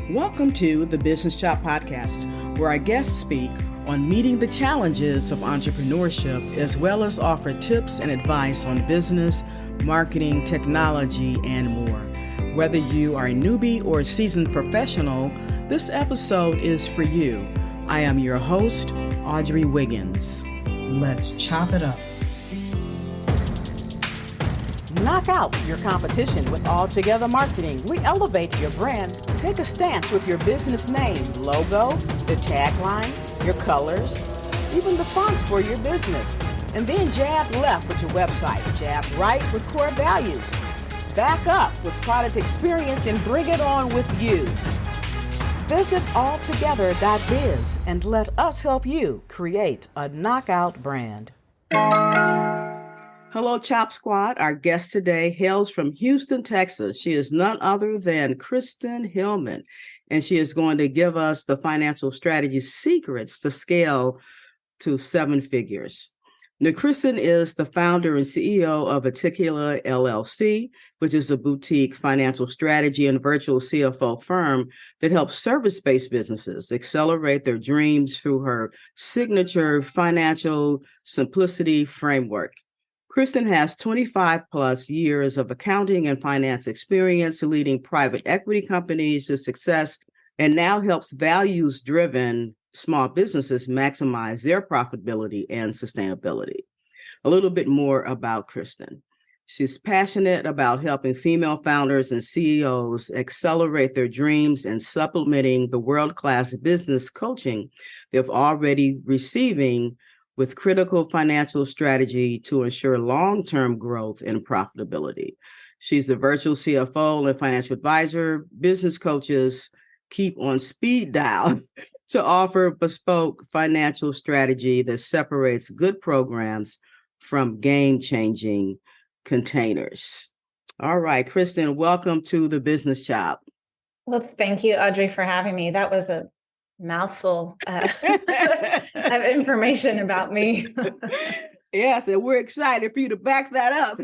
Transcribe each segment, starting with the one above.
Welcome to the Business Shop Podcast, where our guests speak on meeting the challenges of entrepreneurship, as well as offer tips and advice on business, marketing, technology, and more. Whether you are a newbie or a seasoned professional, this episode is for you. I am your host, Audrey Wiggins. Let's chop it up. Knock out your competition with Altogether Marketing. We elevate your brand. Take a stance with your business name, logo, the tagline, your colors, even the fonts for your business. And then jab left with your website, jab right with core values. Back up with product experience and bring it on with you. Visit altogether.biz and let us help you create a knockout brand. Hello, Chop Squad. Our guest today hails from Houston, Texas. She is none other than Kristen Hillman, and she is going to give us the financial strategy secrets to scale to 7 figures. Now, Kristen is the founder and CEO of Viticula LLC, which is a boutique financial strategy and virtual CFO firm that helps service-based businesses accelerate their dreams through her signature financial simplicity framework. Kristen has 25 plus years of accounting and finance experience leading private equity companies to success, and now helps values-driven small businesses maximize their profitability and sustainability. A little bit more about Kristen. She's passionate about helping female founders and CEOs accelerate their dreams and supplementing the world-class business coaching they've already receiving with critical financial strategy to ensure long-term growth and profitability. She's the virtual CFO and financial advisor. Business coaches keep on speed dial to offer bespoke financial strategy that separates good programs from game-changing containers. All right, Kristen, welcome to the Business Shop. Well, thank you, Audrey, for having me. That was a mouthful of information about me. Yes, and we're excited for you to back that up.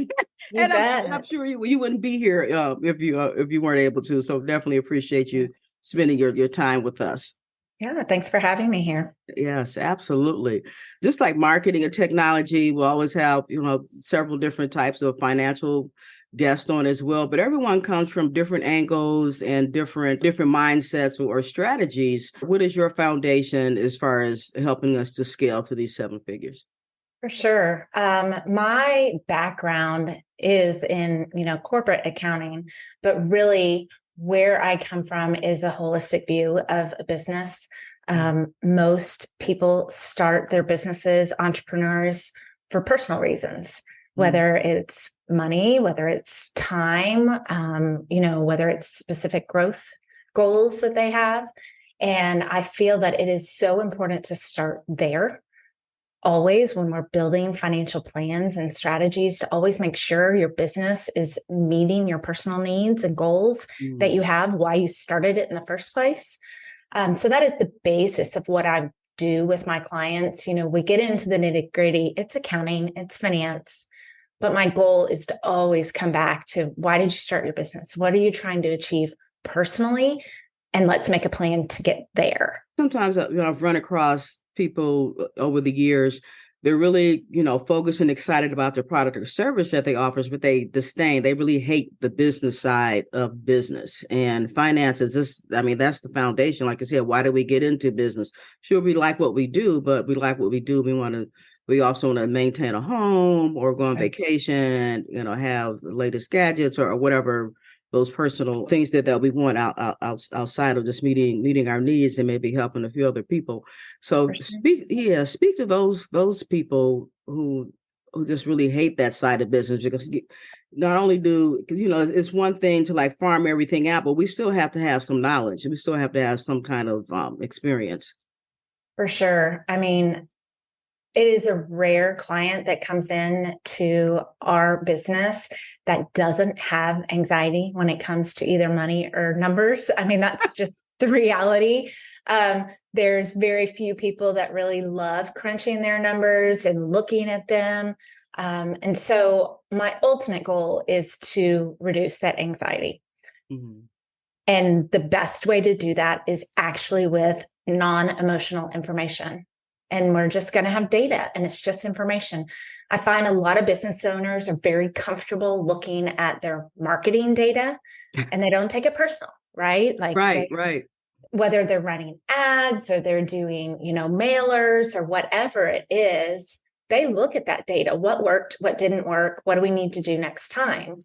And I'm sure you wouldn't be here if you weren't able to. So definitely appreciate you spending your time with us. Yeah, thanks for having me here. Yes, absolutely. Just like marketing and technology, we'll always have several different types of financial guests on as well, but everyone comes from different angles and different mindsets or strategies. What is your foundation as far as helping us to scale to these 7 figures? For sure. My background is in, corporate accounting, but really where I come from is a holistic view of a business. Most people start their businesses, entrepreneurs, for personal reasons, whether it's money, whether it's time, whether it's specific growth goals that they have. And I feel that it is so important to start there. Always, when we're building financial plans and strategies, to always make sure your business is meeting your personal needs and goals that you have, why you started it in the first place. So that is the basis of what I do with my clients. We get into the nitty-gritty. It's accounting, it's finance. But my goal is to always come back to, why did you start your business? What are you trying to achieve personally? And let's make a plan to get there. Sometimes, I've run across people over the years, they're really, focused and excited about their product or service that they offer, but they really hate the business side of business. And finances, that's the foundation. Like I said, why do we get into business? Sure, we like what we do, but we also want to maintain a home or go on vacation, have the latest gadgets or whatever, those personal things that we want outside of just meeting our needs and maybe helping a few other people. So speak to those people who just really hate that side of business, because not only it's one thing to like farm everything out, but we still have to have some knowledge. We still have to have some kind of experience. For sure. It is a rare client that comes in to our business that doesn't have anxiety when it comes to either money or numbers. That's just the reality. There's very few people that really love crunching their numbers and looking at them. And so my ultimate goal is to reduce that anxiety. Mm-hmm. And the best way to do that is actually with non-emotional information. And we're just going to have data, and it's just information. I find a lot of business owners are very comfortable looking at their marketing data, and they don't take it personal, right? Like Right. whether they're running ads or they're doing, mailers or whatever it is, they look at that data. What worked? What didn't work? What do we need to do next time?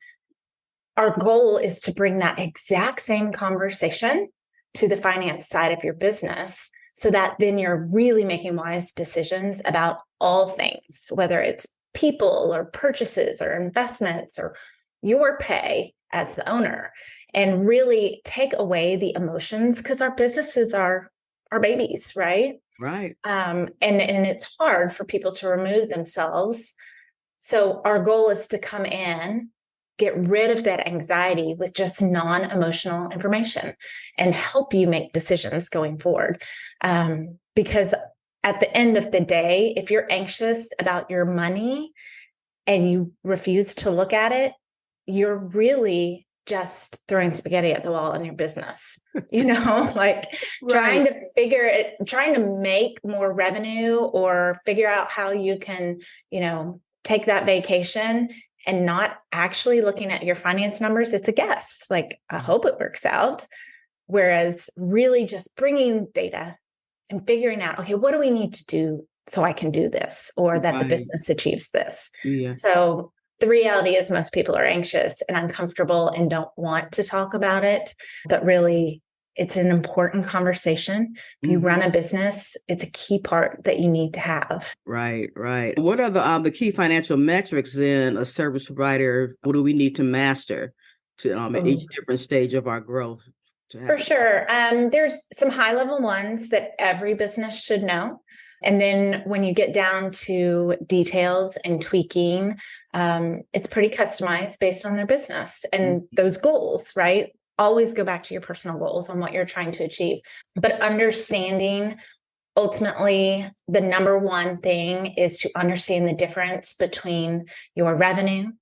Our goal is to bring that exact same conversation to the finance side of your business, so that then you're really making wise decisions about all things, whether it's people or purchases or investments or your pay as the owner, and really take away the emotions, because our businesses are our babies, right? Right. And it's hard for people to remove themselves. So our goal is to come in, get rid of that anxiety with just non-emotional information, and help you make decisions going forward. Because at the end of the day, if you're anxious about your money and you refuse to look at it, you're really just throwing spaghetti at the wall in your business, like Right. trying to make more revenue or figure out how you can, take that vacation and not actually looking at your finance numbers. It's a guess. Like, I hope it works out. Whereas really just bringing data and figuring out, okay, what do we need to do so I can do this, or that the Right. business achieves this? Yeah. So the reality is most people are anxious and uncomfortable and don't want to talk about it, but really it's an important conversation. If you run a business, it's a key part that you need to have. Right. What are the key financial metrics in a service provider? What do we need to master to at each different stage of our growth? For sure. There's some high level ones that every business should know. And then when you get down to details and tweaking, it's pretty customized based on their business and those goals, right? Always go back to your personal goals on what you're trying to achieve. But understanding, ultimately, the number one thing is to understand the difference between your revenue,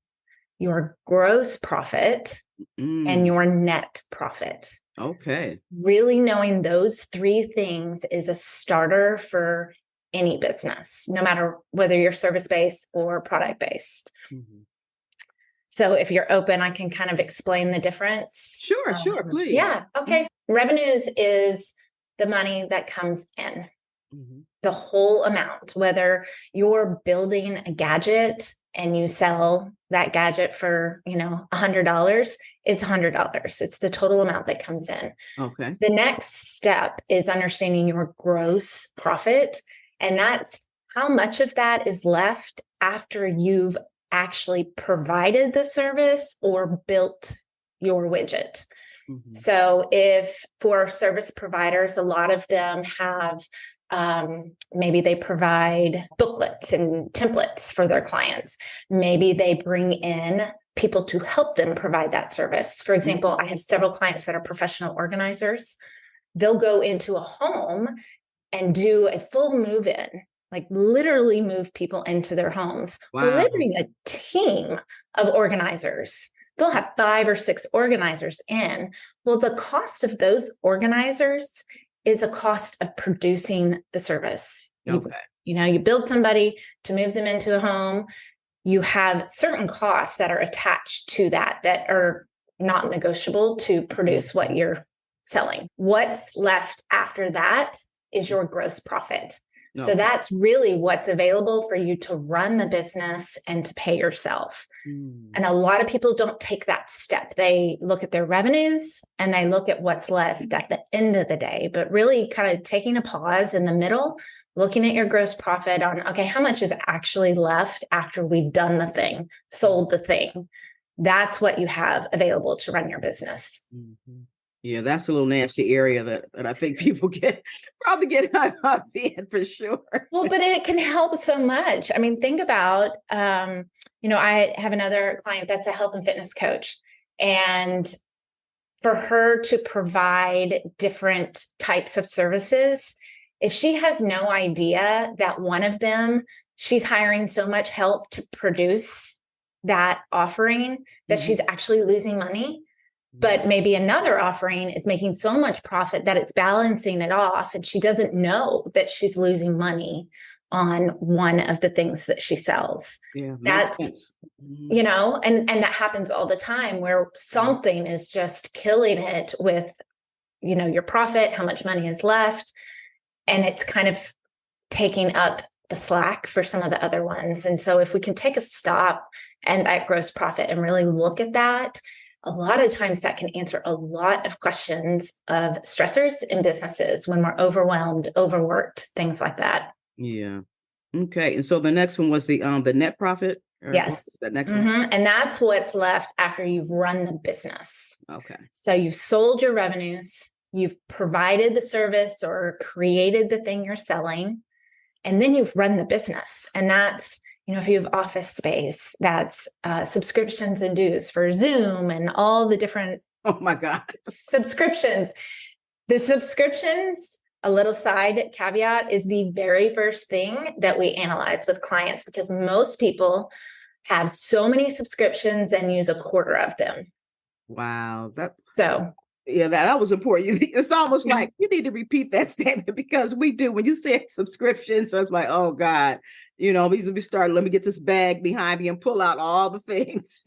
your gross profit, and your net profit. Okay. Really knowing those three things is a starter for any business, no matter whether you're service-based or product-based. So if you're open, I can kind of explain the difference. Sure, please. Yeah. Okay. Revenues is the money that comes in, the whole amount, whether you're building a gadget and you sell that gadget for, $100, it's $100. It's the total amount that comes in. Okay. The next step is understanding your gross profit. And that's how much of that is left after you've actually provided the service or built your widget. So if for service providers, a lot of them have maybe they provide booklets and templates for their clients. Maybe they bring in people to help them provide that service. For example, I have several clients that are professional organizers. They'll go into a home and do a full move-in, like literally move people into their homes, delivering a team of organizers. They'll have 5 or 6 organizers in. Well, the cost of those organizers is a cost of producing the service. You build somebody to move them into a home. You have certain costs that are attached to that are not negotiable to produce what you're selling. What's left after that is your gross profit. So that's really what's available for you to run the business and to pay yourself. And a lot of people don't take that step. They look at their revenues and they look at what's left at the end of the day, but really kind of taking a pause in the middle, looking at your gross profit on, okay, how much is actually left after we've done the thing, sold the thing? That's what you have available to run your business. Yeah, that's a little nasty area that I think people probably get hung in for sure. Well, but it can help so much. I mean, think about, I have another client that's a health and fitness coach, and for her to provide different types of services, if she has no idea that one of them, she's hiring so much help to produce that offering that she's actually losing money, But maybe another offering is making so much profit that it's balancing it off, and she doesn't know that she's losing money on one of the things that she sells. Yeah, makes That's, sense. Mhm. and that happens all the time where something is just killing it with, your profit, how much money is left. And it's kind of taking up the slack for some of the other ones. And so if we can take a stop and that gross profit and really look at that, a lot of times that can answer a lot of questions of stressors in businesses when we're overwhelmed, overworked, things like that. Yeah. Okay. And so the next one was the net profit. Or what Yes. was that next one? And that's what's left after you've run the business. Okay. So you've sold your revenues, you've provided the service or created the thing you're selling, and then you've run the business. And that's, if you have office space, that's subscriptions and dues for Zoom and all the different Oh my God. subscriptions. The subscriptions, a little side caveat, is the very first thing that we analyze with clients, because most people have so many subscriptions and use a quarter of them. Wow. So Yeah, that was important. It's almost like you need to repeat that statement, because we do. When you say subscriptions, so it's like, oh God, we start, let me get this bag behind me and pull out all the things.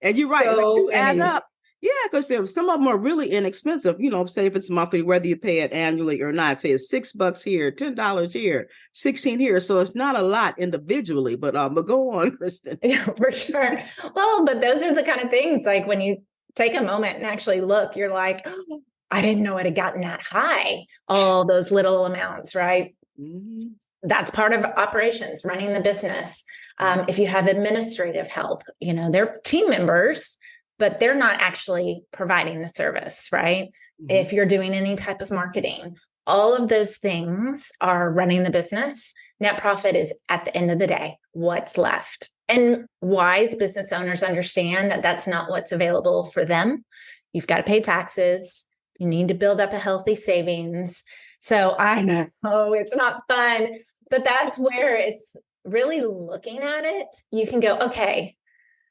And you're right, like, you add up. Yeah, because some of them are really inexpensive. Say if it's monthly, whether you pay it annually or not. Say it's $6 here, $10 here, 16 here. So it's not a lot individually, but go on, Kristen. Yeah, for sure. Well, but those are the kind of things, like when you take a moment and actually look, you're like, oh, I didn't know it had gotten that high. All those little amounts, right? Mm-hmm. That's part of operations, running the business. If you have administrative help, they're team members, but they're not actually providing the service, right? Mm-hmm. If you're doing any type of marketing, all of those things are running the business. Net profit is, at the end of the day, what's left. And wise business owners understand that that's not what's available for them. You've got to pay taxes. You need to build up a healthy savings. So I know it's not fun, but that's where it's really looking at it. You can go, okay,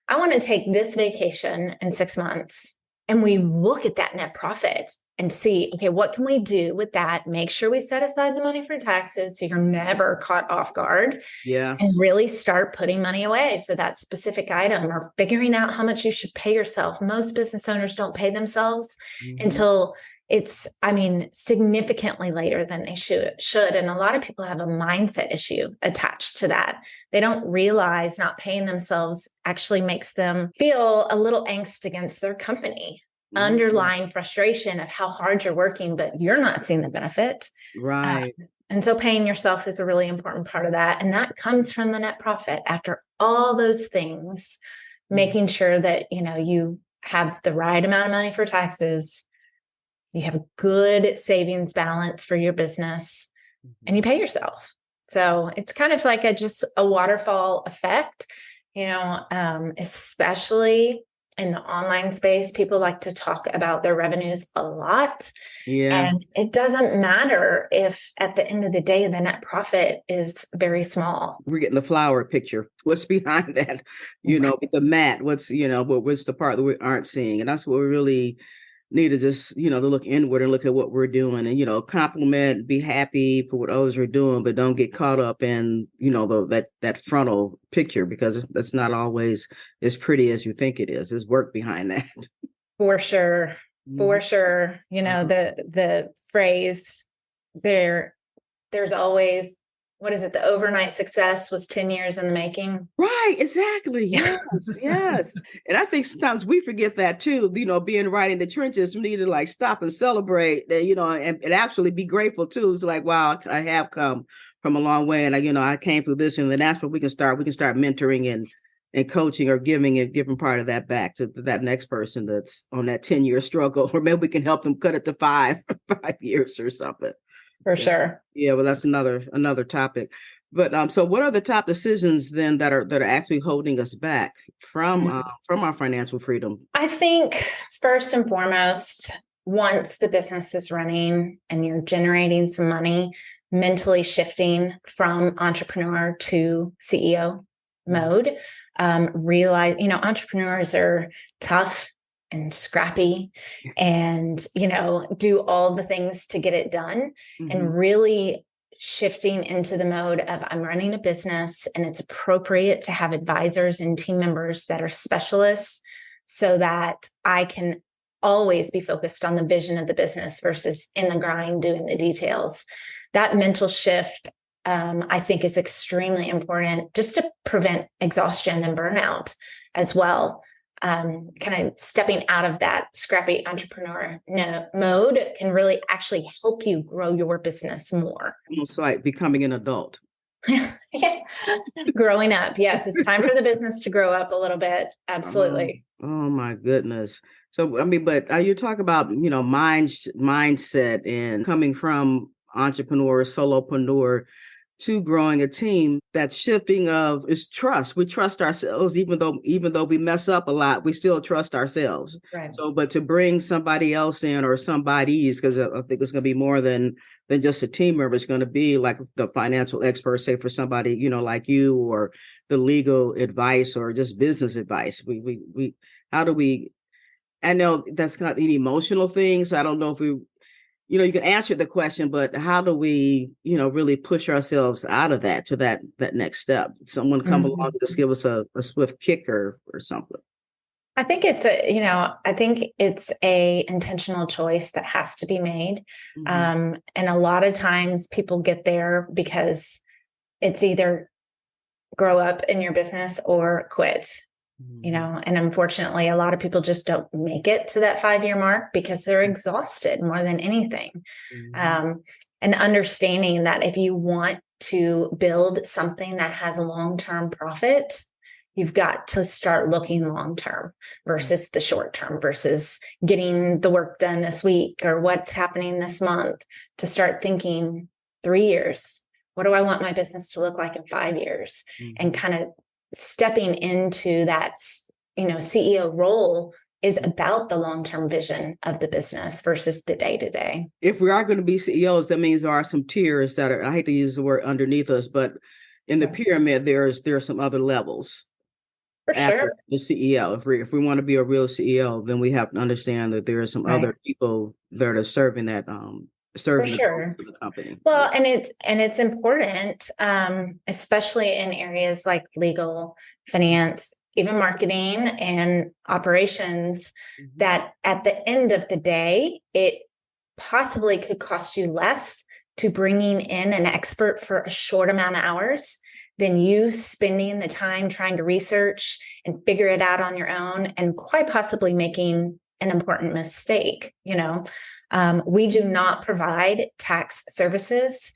I want to take this vacation in 6 months. And we look at that net profit and see, okay, what can we do with that? Make sure we set aside the money for taxes so you're never caught off guard. Yeah. And really start putting money away for that specific item, or figuring out how much you should pay yourself. Most business owners don't pay themselves until it's, significantly later than they should. And a lot of people have a mindset issue attached to that. They don't realize not paying themselves actually makes them feel a little angst against their company. Underlying frustration of how hard you're working, but you're not seeing the benefit. Right. And so paying yourself is a really important part of that. And that comes from the net profit. After all those things, making sure that, you have the right amount of money for taxes, you have a good savings balance for your business, and you pay yourself. So it's kind of like just a waterfall effect, especially in the online space. People like to talk about their revenues a lot. Yeah. And it doesn't matter if at the end of the day, the net profit is very small. We're getting the flower picture. What's behind that? The mat, what's the part that we aren't seeing? And that's what we really need to just, to look inward and look at what we're doing, and, compliment, be happy for what others are doing, but don't get caught up in, that frontal picture, because that's not always as pretty as you think it is. There's work behind that. For sure. For sure. The phrase there's always, what is it? The overnight success was 10 years in the making. Right. Exactly. Yes. Yes. And I think sometimes we forget that too, being right in the trenches. We need to stop and celebrate that, and actually be grateful too. It's like, wow, I have come from a long way, and I came through this, and then that's where we can start mentoring and coaching, or giving a different part of that back to that next person that's on that 10-year struggle, or maybe we can help them cut it to 5 years or something. For sure. Yeah, well, that's another topic. But so what are the top decisions then that are actually holding us back from our financial freedom? I think first and foremost, once the business is running and you're generating some money, mentally shifting from entrepreneur to CEO mode. Realize, entrepreneurs are tough. and scrappy and, do all the things to get it done, and really shifting into the mode of I'm running a business and it's appropriate to have advisors and team members that are specialists so that I can always be focused on the vision of the business versus in the grind doing the details. That mental shift, I think, is extremely important just to prevent exhaustion and burnout as well. Kind of stepping out of that scrappy entrepreneur mode can really actually help you grow your business more. Almost like becoming an adult. Growing up. Yes. It's time for the business to grow up a little bit. Absolutely. Oh my goodness. So, I mean, but you talk about, mindset and coming from entrepreneur, solopreneur to growing a team. That shifting of is trust. We trust ourselves, even though we mess up a lot, we still trust ourselves. Right. So, but to bring somebody else in or somebody's, because I think it's going to be more than just a team member. It's going to be like the financial expert, say for somebody, like you, or the legal advice or just business advice. We how do we, I know that's not an emotional thing. So I don't know if we, you can answer the question, but how do we, really push ourselves out of that to that next step? Someone come along and just give us a swift kicker or something. I think it's a intentional choice that has to be made. And a lot of times people get there because it's either grow up in your business or quit. And unfortunately, a lot of people just don't make it to that 5-year mark because they're exhausted more than anything. And understanding that if you want to build something that has a long-term profit, you've got to start looking long-term versus the short-term, versus getting the work done this week or what's happening this month, to start thinking 3 years. What do I want my business to look like in 5 years? And kind of stepping into that, CEO role is about the long-term vision of the business versus the day-to-day. If we are going to be CEOs, that means there are some tiers that are, I hate to use the word underneath us, but in the pyramid, there are some other levels. For sure. The CEO. If we want to be a real CEO, then we have to understand that there are some other people that are serving that serving the company. Well, and it's important, especially in areas like legal, finance, even marketing and operations, that at the end of the day, it possibly could cost you less to bringing in an expert for a short amount of hours than you spending the time trying to research and figure it out on your own, and quite possibly making an important mistake. We do not provide tax services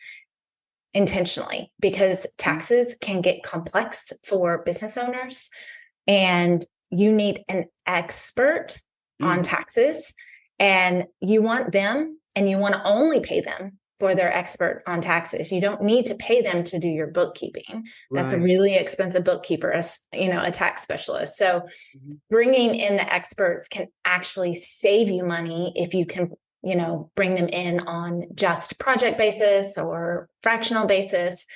intentionally because taxes can get complex for business owners, and you need an expert on taxes, and you want them, and you want to only pay them for their expert on taxes. You don't need to pay them to do your bookkeeping. That's a really expensive bookkeeper, a tax specialist. So bringing in the experts can actually save you money if you can, bring them in on just project basis or fractional basis,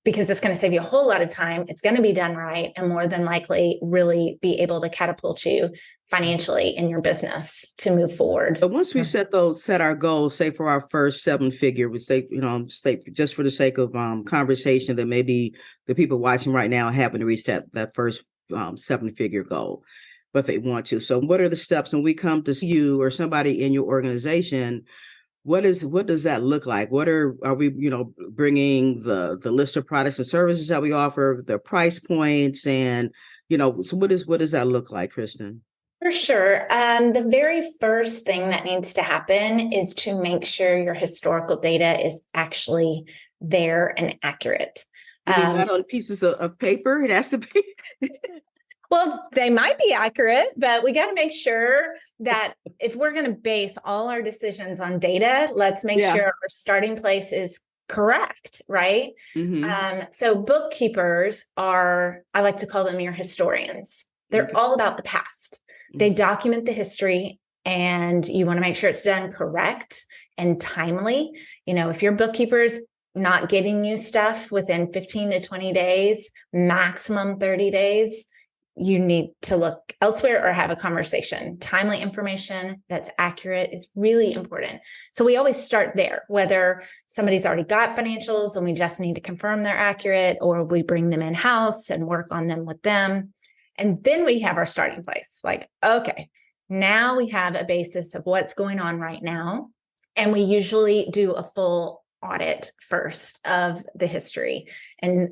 because it's going to save you a whole lot of time. It's going to be done right, and more than likely really be able to catapult you financially in your business to move forward. But once we set our goals, say for our first 7-figure, we say, say just for the sake of conversation, that maybe the people watching right now happen to reach that first 7-figure goal, but they want to. So what are the steps when we come to see you or somebody in your organization? What does that look like? Are we, bringing the list of products and services that we offer, the price points, and, so what does that look like, Kristen? For sure. The very first thing that needs to happen is to make sure your historical data is actually there and accurate. Not on pieces of paper. It has to be. Well, they might be accurate, but we got to make sure that if we're going to base all our decisions on data, let's make sure our starting place is correct, right? So bookkeepers I like to call them your historians. They're all about the past. They document the history, and you want to make sure it's done correct and timely. If your bookkeeper is not getting you stuff within 15 to 20 days, maximum 30 days, you need to look elsewhere or have a conversation. Timely information that's accurate is really important. So we always start there, whether somebody's already got financials and we just need to confirm they're accurate, or we bring them in-house and work on them with them. And then we have our starting place. Like, okay, now we have a basis of what's going on right now. And we usually do a full audit first of the history and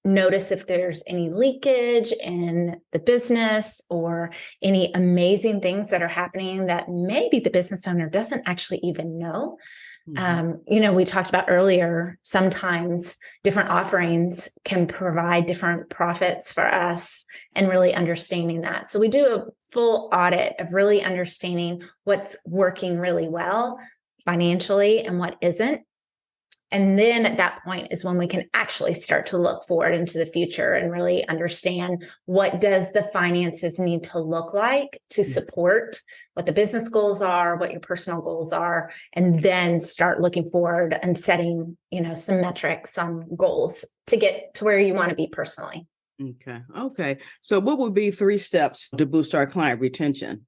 notice if there's any leakage in the business or any amazing things that are happening that maybe the business owner doesn't actually even know. We talked about earlier, sometimes different offerings can provide different profits for us and really understanding that. So we do a full audit of really understanding what's working really well financially and what isn't. And then at that point is when we can actually start to look forward into the future and really understand what does the finances need to look like to support what the business goals are, what your personal goals are, and then start looking forward and setting, some metrics, some goals to get to where you want to be personally. Okay. So what would be 3 steps to boost our client retention?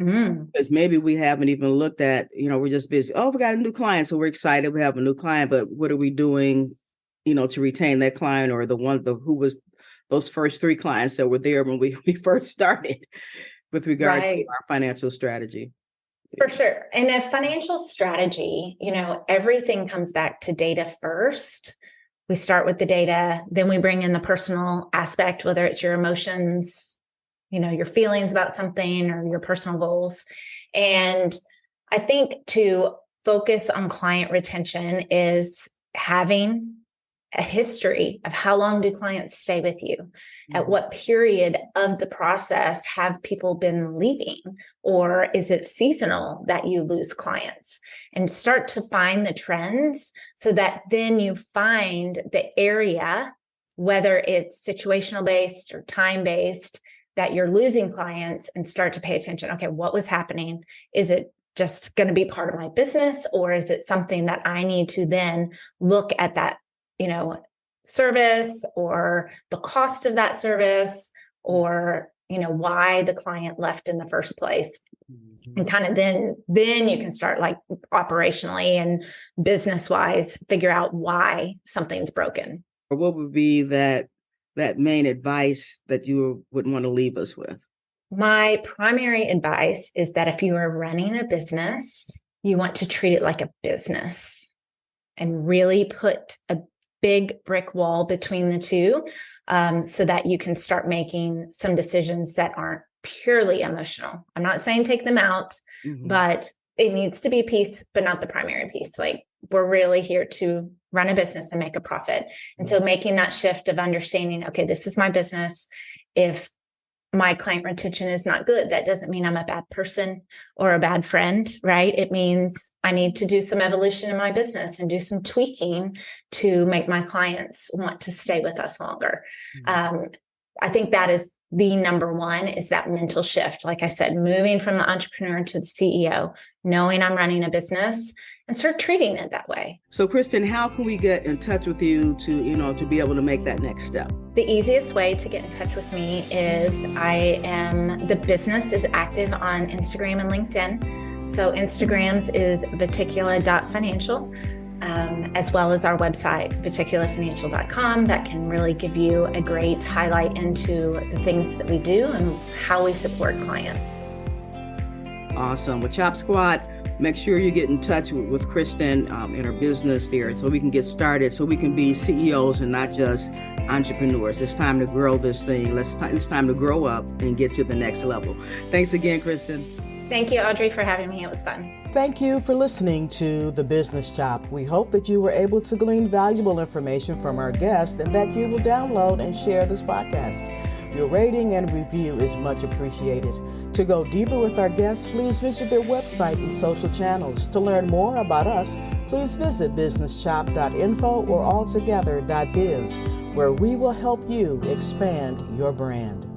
Because maybe we haven't even looked at, we're just busy. Oh, we got a new client. So we're excited. We have a new client, but what are we doing, to retain that client, or who was those first 3 clients that were there when we first started with regard to our financial strategy? For sure. And a financial strategy, everything comes back to data first. We start with the data, then we bring in the personal aspect, whether it's your emotions, your feelings about something or your personal goals. And I think to focus on client retention is having a history of how long do clients stay with you? At what period of the process have people been leaving? Or is it seasonal that you lose clients? And start to find the trends so that then you find the area, whether it's situational based or time based, that you're losing clients, and start to pay attention. Okay, what was happening? Is it just going to be part of my business, or is it something that I need to then look at that, service or the cost of that service, or, why the client left in the first place? And kind of then you can start like operationally and business wise, figure out why something's broken. Or what would be that main advice that you would want to leave us with? My primary advice is that if you are running a business, you want to treat it like a business and really put a big brick wall between the two, so that you can start making some decisions that aren't purely emotional. I'm not saying take them out, but it needs to be a piece, but not the primary piece. Like, we're really here to run a business and make a profit. And so making that shift of understanding, okay, this is my business. If my client retention is not good, that doesn't mean I'm a bad person or a bad friend, right? It means I need to do some evolution in my business and do some tweaking to make my clients want to stay with us longer. I think that is the number one, is that mental shift. Like I said, moving from the entrepreneur to the CEO, knowing I'm running a business, and start treating it that way. So Kristen, how can we get in touch with you to be able to make that next step? The easiest way to get in touch with me is the business is active on Instagram and LinkedIn. So Instagram's is viticula.financial. As well as our website, viticulafinancial.com, that can really give you a great highlight into the things that we do and how we support clients. Awesome. Well, Chop Squad, make sure you get in touch with Kristen in her business there so we can get started, so we can be CEOs and not just entrepreneurs. It's time to grow this thing. It's time to grow up and get to the next level. Thanks again, Kristen. Thank you, Audrey, for having me. It was fun. Thank you for listening to The Business Chop. We hope that you were able to glean valuable information from our guest and that you will download and share this podcast. Your rating and review is much appreciated. To go deeper with our guests, please visit their website and social channels. To learn more about us, please visit businesschop.info or altogether.biz, where we will help you expand your brand.